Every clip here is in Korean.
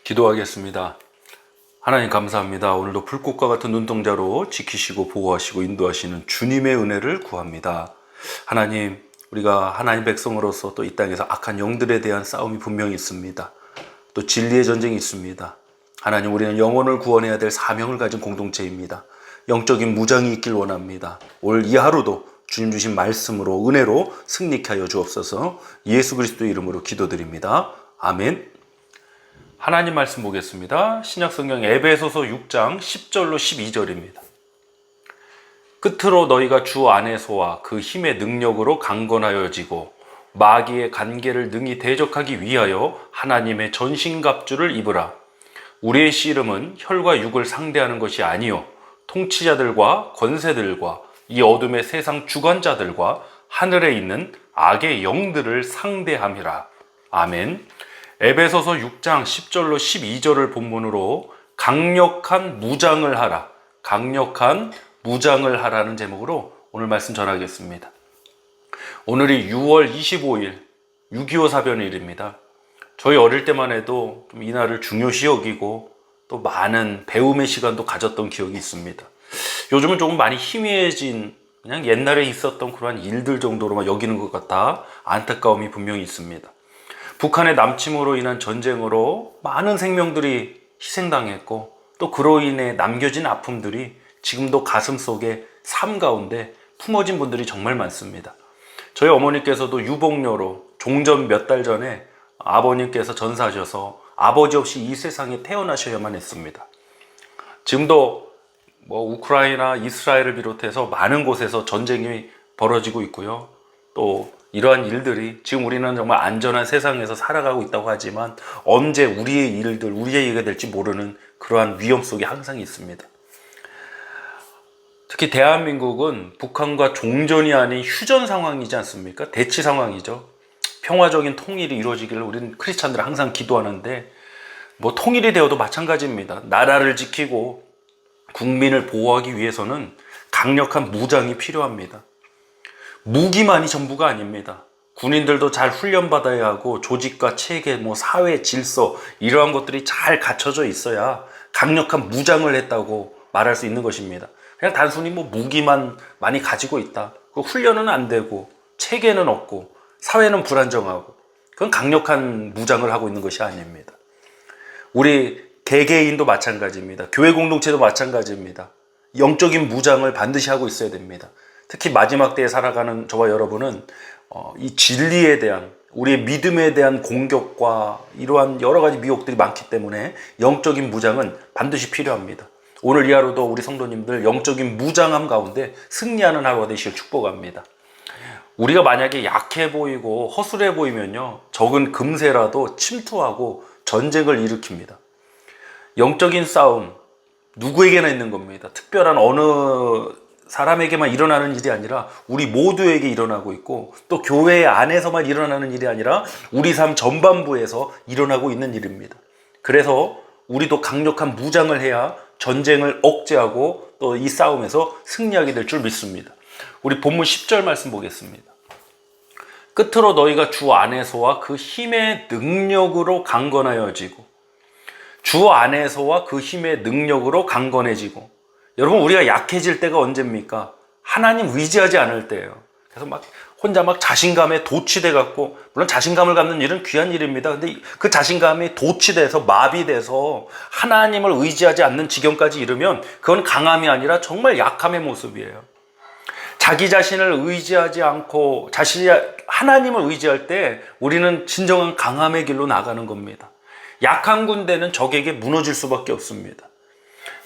기도하겠습니다. 하나님 감사합니다. 오늘도 불꽃과 같은 눈동자로 지키시고 보호하시고 인도하시는 주님의 은혜를 구합니다. 하나님, 우리가 하나님 백성으로서 또 이 땅에서 악한 영들에 대한 싸움이 분명히 있습니다. 또 진리의 전쟁이 있습니다. 하나님, 우리는 영혼을 구원해야 될 사명을 가진 공동체입니다. 영적인 무장이 있길 원합니다. 오늘 이 하루도 주님 주신 말씀으로 은혜로 승리케 하여 주옵소서. 예수 그리스도의 이름으로 기도드립니다. 아멘. 하나님 말씀 보겠습니다. 신약성경 에베소서 6장 10절로 12절입니다. 끝으로 너희가 주 안에서와 그 힘의 능력으로 강건하여지고 마귀의 간계를 능히 대적하기 위하여 하나님의 전신갑주를 입으라. 우리의 씨름은 혈과 육을 상대하는 것이 아니요 통치자들과 권세들과 이 어둠의 세상 주관자들과 하늘에 있는 악의 영들을 상대함이라. 아멘. 에베소서 6장 10절로 12절을 본문으로 강력한 무장을 하라, 강력한 무장을 하라는 제목으로 오늘 말씀 전하겠습니다. 오늘이 6월 25일 6.25 사변일입니다. 저희 어릴 때만 해도 좀 이날을 중요시 여기고 또 많은 배움의 시간도 가졌던 기억이 있습니다. 요즘은 조금 많이 희미해진 그냥 옛날에 있었던 그러한 일들 정도로만 여기는 것 같아 안타까움이 분명히 있습니다. 북한의 남침으로 인한 전쟁으로 많은 생명들이 희생당했고 또 그로 인해 남겨진 아픔들이 지금도 가슴 속에 삶 가운데 품어진 분들이 정말 많습니다. 저희 어머니께서도 유복녀로 종전 몇 달 전에 아버님께서 전사하셔서 아버지 없이 이 세상에 태어나셔야만 했습니다. 지금도 우크라이나, 이스라엘을 비롯해서 많은 곳에서 전쟁이 벌어지고 있고요. 또 이러한 일들이 지금 우리는 정말 안전한 세상에서 살아가고 있다고 하지만 언제 우리의 일들, 우리의 얘기가 될지 모르는 그러한 위험 속에 항상 있습니다. 특히 대한민국은 북한과 종전이 아닌 휴전 상황이지 않습니까? 대치 상황이죠. 평화적인 통일이 이루어지기를 우리는 크리스찬들은 항상 기도하는데 통일이 되어도 마찬가지입니다. 나라를 지키고 국민을 보호하기 위해서는 강력한 무장이 필요합니다. 무기만이 전부가 아닙니다. 군인들도 잘 훈련받아야 하고 조직과 체계, 사회 질서 이러한 것들이 잘 갖춰져 있어야 강력한 무장을 했다고 말할 수 있는 것입니다. 그냥 단순히 무기만 많이 가지고 있다. 그 훈련은 안 되고 체계는 없고 사회는 불안정하고 그건 강력한 무장을 하고 있는 것이 아닙니다. 우리 개개인도 마찬가지입니다. 교회 공동체도 마찬가지입니다. 영적인 무장을 반드시 하고 있어야 됩니다. 특히 마지막 때에 살아가는 저와 여러분은 이 진리에 대한 우리의 믿음에 대한 공격과 이러한 여러 가지 미혹들이 많기 때문에 영적인 무장은 반드시 필요합니다. 오늘 이 하루도 우리 성도님들 영적인 무장함 가운데 승리하는 하루가 되시길 축복합니다. 우리가 만약에 약해 보이고 허술해 보이면요, 적은 금세라도 침투하고 전쟁을 일으킵니다. 영적인 싸움 누구에게나 있는 겁니다. 특별한 어느 사람에게만 일어나는 일이 아니라 우리 모두에게 일어나고 있고 또 교회 안에서만 일어나는 일이 아니라 우리 삶 전반부에서 일어나고 있는 일입니다. 그래서 우리도 강력한 무장을 해야 전쟁을 억제하고 또 이 싸움에서 승리하게 될 줄 믿습니다. 우리 본문 10절 말씀 보겠습니다. 끝으로 너희가 주 안에서와 그 힘의 능력으로 강건하여지고, 주 안에서와 그 힘의 능력으로 강건해지고. 여러분, 우리가 약해질 때가 언제입니까? 하나님 의지하지 않을 때예요. 그래서 혼자 자신감에 도취돼 갖고, 물론 자신감을 갖는 일은 귀한 일입니다. 근데 그 자신감이 도취돼서 마비돼서 하나님을 의지하지 않는 지경까지 이르면 그건 강함이 아니라 정말 약함의 모습이에요. 자기 자신을 의지하지 않고 하나님을 의지할 때 우리는 진정한 강함의 길로 나가는 겁니다. 약한 군대는 적에게 무너질 수밖에 없습니다.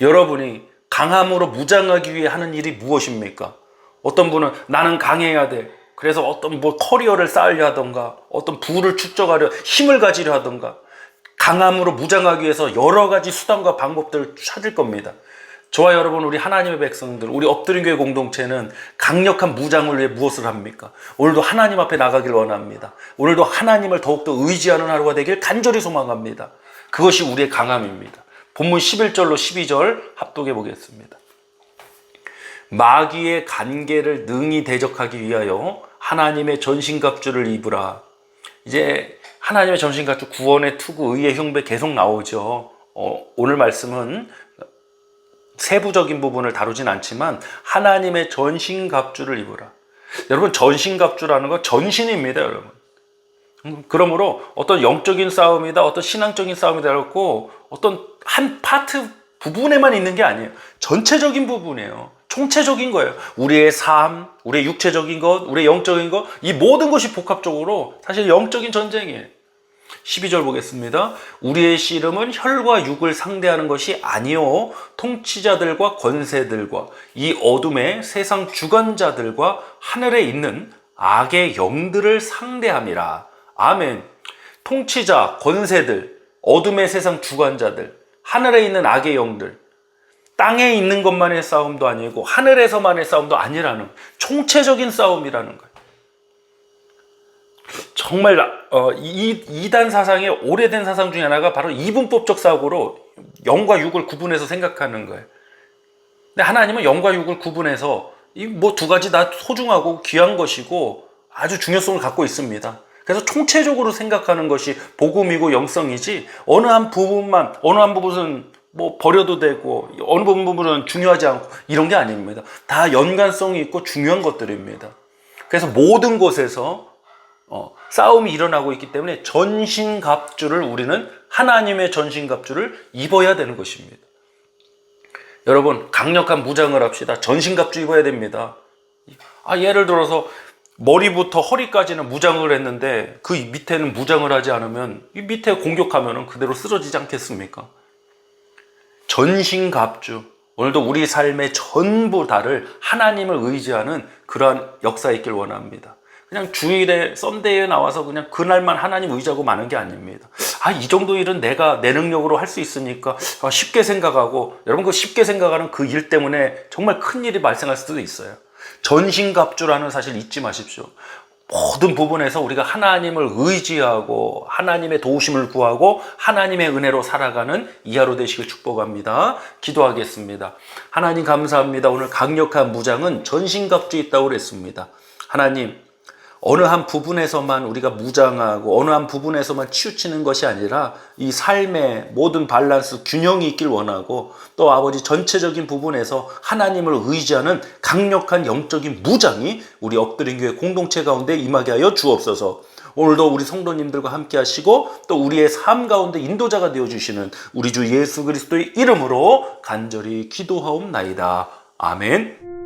여러분이 강함으로 무장하기 위해 하는 일이 무엇입니까? 어떤 분은 나는 강해야 돼. 그래서 어떤 커리어를 쌓으려 하던가, 어떤 부를 축적하려 힘을 가지려 하던가, 강함으로 무장하기 위해서 여러 가지 수단과 방법들을 찾을 겁니다. 저와 여러분, 우리 하나님의 백성들, 우리 엎드린 교회 공동체는 강력한 무장을 위해 무엇을 합니까? 오늘도 하나님 앞에 나가길 원합니다. 오늘도 하나님을 더욱더 의지하는 하루가 되길 간절히 소망합니다. 그것이 우리의 강함입니다. 본문 11절로 12절 합독해 보겠습니다. 마귀의 간계를 능히 대적하기 위하여 하나님의 전신갑주를 입으라. 이제 하나님의 전신갑주, 구원의 투구, 의의 흉배 계속 나오죠. 오늘 말씀은 세부적인 부분을 다루진 않지만 하나님의 전신갑주를 입으라. 여러분, 전신갑주라는 건 전신입니다, 여러분. 그러므로 어떤 영적인 싸움이다, 어떤 신앙적인 싸움이다 그렇고 어떤 한 파트 부분에만 있는 게 아니에요. 전체적인 부분이에요. 총체적인 거예요. 우리의 삶, 우리의 육체적인 것, 우리의 영적인 것, 이 모든 것이 복합적으로 사실 영적인 전쟁이에요. 12절 보겠습니다. 우리의 씨름은 혈과 육을 상대하는 것이 아니요 통치자들과 권세들과 이 어둠의 세상 주관자들과 하늘에 있는 악의 영들을 상대함이라. 아멘. 통치자, 권세들, 어둠의 세상 주관자들, 하늘에 있는 악의 영들, 땅에 있는 것만의 싸움도 아니고 하늘에서만의 싸움도 아니라는 총체적인 싸움이라는 거예요. 정말 이단 사상의 오래된 사상 중에 하나가 바로 이분법적 사고로 영과 육을 구분해서 생각하는 거예요. 근데 하나님은 영과 육을 구분해서 이 뭐 두 가지 다 소중하고 귀한 것이고 아주 중요성을 갖고 있습니다. 그래서 총체적으로 생각하는 것이 복음이고 영성이지 어느 한 부분은 뭐 버려도 되고 어느 부분은 중요하지 않고 이런 게 아닙니다. 다 연관성이 있고 중요한 것들입니다. 그래서 모든 곳에서 싸움이 일어나고 있기 때문에 전신갑주를 우리는 하나님의 전신갑주를 입어야 되는 것입니다. 여러분, 강력한 무장을 합시다. 전신갑주 입어야 됩니다. 예를 들어서 머리부터 허리까지는 무장을 했는데 그 밑에는 무장을 하지 않으면 이 밑에 공격하면 그대로 쓰러지지 않겠습니까? 전신갑주, 오늘도 우리 삶의 전부 다를 하나님을 의지하는 그러한 역사 있길 원합니다. 그냥 주일에 썬데이에 나와서 그냥 그날만 하나님 의지하고 마는 게 아닙니다. 이 정도 일은 내가 내 능력으로 할 수 있으니까 쉽게 생각하고, 여러분 그 쉽게 생각하는 그 일 때문에 정말 큰 일이 발생할 수도 있어요. 전신갑주라는 사실 잊지 마십시오. 모든 부분에서 우리가 하나님을 의지하고 하나님의 도우심을 구하고 하나님의 은혜로 살아가는 이 하루 되시길 축복합니다. 기도하겠습니다. 하나님 감사합니다. 오늘 강력한 무장은 전신갑주 있다고 그랬습니다. 하나님, 어느 한 부분에서만 우리가 무장하고 어느 한 부분에서만 치우치는 것이 아니라 이 삶의 모든 밸런스, 균형이 있길 원하고 또 아버지 전체적인 부분에서 하나님을 의지하는 강력한 영적인 무장이 우리 엎드린 교회 공동체 가운데 임하게 하여 주옵소서. 오늘도 우리 성도님들과 함께 하시고 또 우리의 삶 가운데 인도자가 되어주시는 우리 주 예수 그리스도의 이름으로 간절히 기도하옵나이다. 아멘.